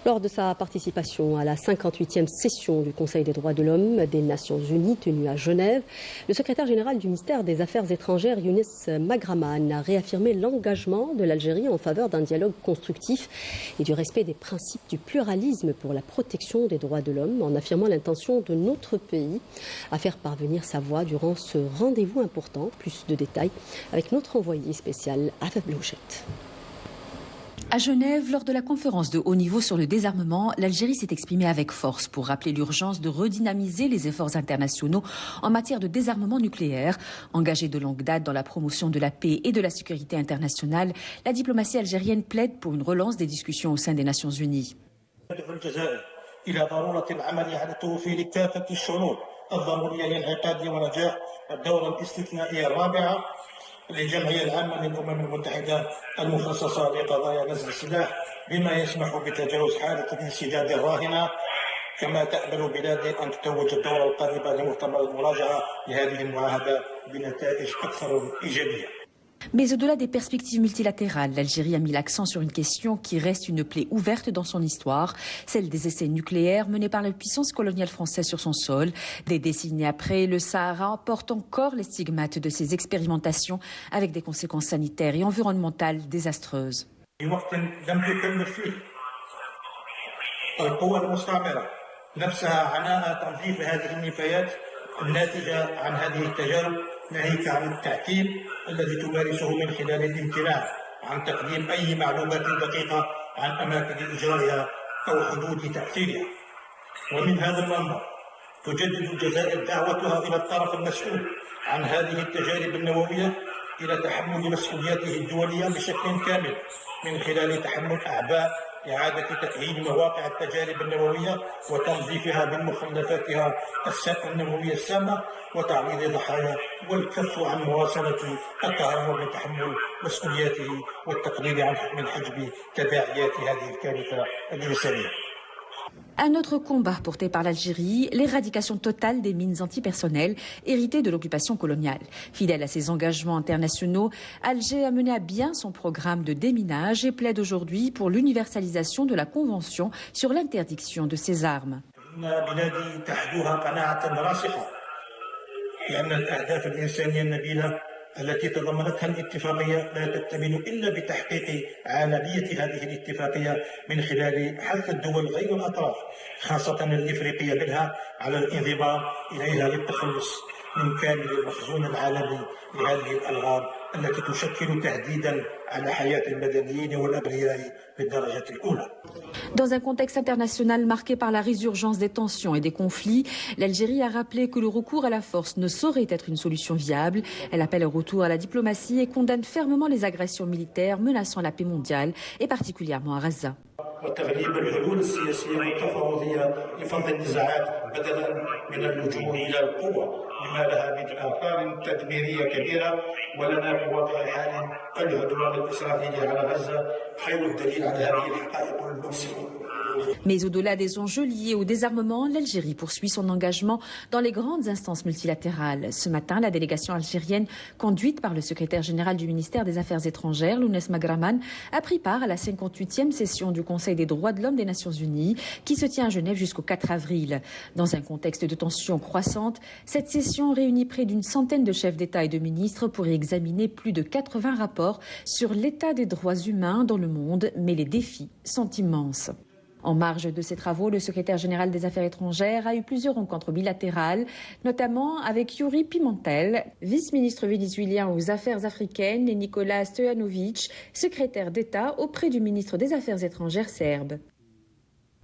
Lors de sa participation à la 58e session du Conseil des droits de l'homme des Nations Unies tenue à Genève, le secrétaire général du ministère des Affaires étrangères, Younes Magraman, a réaffirmé l'engagement de l'Algérie en faveur d'un dialogue constructif et du respect des principes du pluralisme pour la protection des droits de l'homme, en affirmant l'intention de notre pays à faire parvenir sa voix durant ce rendez-vous important. Plus de détails avec notre envoyé spécial, Afaf Blouchette. À Genève, lors de la conférence de haut niveau sur le désarmement, l'Algérie s'est exprimée avec force pour rappeler l'urgence de redynamiser les efforts internationaux en matière de désarmement nucléaire. Engagée de longue date dans la promotion de la paix et de la sécurité internationale, la diplomatie algérienne plaide pour une relance des discussions au sein des Nations Unies. للجمعية العامة للأمم المتحدة المخصصة لقضايا نزع السلاح بما يسمح بتجاوز حالة الانسداد الراهنة كما تأمل بلادي أن تتوج الدورة القادمة لمؤتمر المراجعة لهذه المعاهدة بنتائج أكثر إيجابية. Mais au-delà des perspectives multilatérales, l'Algérie a mis l'accent sur une question qui reste une plaie ouverte dans son histoire, celle des essais nucléaires menés par la puissance coloniale française sur son sol. Des décennies après, le Sahara porte encore les stigmates de ces expérimentations avec des conséquences sanitaires et environnementales désastreuses. الناتجة عن هذه التجارب ناهيك عن التعتيم الذي تمارسه من خلال الامتناع عن تقديم أي معلومات دقيقة عن أماكن إجرائها أو حدود تأثيرها. ومن هذا المنظر تجدد الجزائر دعوتها إلى الطرف المسؤول عن هذه التجارب النووية إلى تحمل مسؤولياته الدولية بشكل كامل من خلال تحمل أعباء إعادة تأهيل مواقع التجارب النووية وتنظيفها من مخلفاتها النووية السامة وتعويض ضحايا والكف عن مواصلة التهرب من تحمل مسؤولياته والتقليل من حجب تداعيات هذه الكارثة الإنسانية. Un autre combat porté par l'Algérie, l'éradication totale des mines antipersonnelles héritées de l'occupation coloniale. Fidèle à ses engagements internationaux, Alger a mené à bien son programme de déminage et plaide aujourd'hui pour l'universalisation de la Convention sur l'interdiction de ces armes. التي تضمنتها الاتفاقية لا تكتمل إلا بتحقيق عالمية هذه الاتفاقية من خلال حث الدول غير الأطراف خاصة الإفريقية منها على الانضمام إليها للتخلص من كامل المخزون العالمي لهذه الألغام التي تشكل تهديدا على حياة المدنيين والأبرياء بالدرجة الأولى. Dans un contexte international marqué par la résurgence des tensions et des conflits, l'Algérie a rappelé que le recours à la force ne saurait être une solution viable. Elle appelle au retour à la diplomatie et condamne fermement les agressions militaires menaçant la paix mondiale et particulièrement à Gaza. وتغليب الحلول السياسية والتفاوضية لفض النزاعات بدلا من اللجوء إلى القوة لما لها من آثار تدميرية كبيرة ولنا في واقع الحال العدوان الإسرائيلي على غزة خير الدليل على هذه الحقائق المؤسفة. Mais au-delà des enjeux liés au désarmement, l'Algérie poursuit son engagement dans les grandes instances multilatérales. Ce matin, la délégation algérienne, conduite par le secrétaire général du ministère des Affaires étrangères, Younes Magraman, a pris part à la 58e session du Conseil des droits de l'homme des Nations Unies, qui se tient à Genève jusqu'au 4 avril. Dans un contexte de tensions croissantes, cette session réunit près d'une centaine de chefs d'État et de ministres pour y examiner plus de 80 rapports sur l'état des droits humains dans le monde, mais les défis sont immenses. En marge de ces travaux, le secrétaire général des Affaires étrangères a eu plusieurs rencontres bilatérales, notamment avec Yuri Pimentel, vice-ministre vénézuélien aux Affaires africaines, et Nicolas Stojanovic, secrétaire d'État auprès du ministre des Affaires étrangères serbe.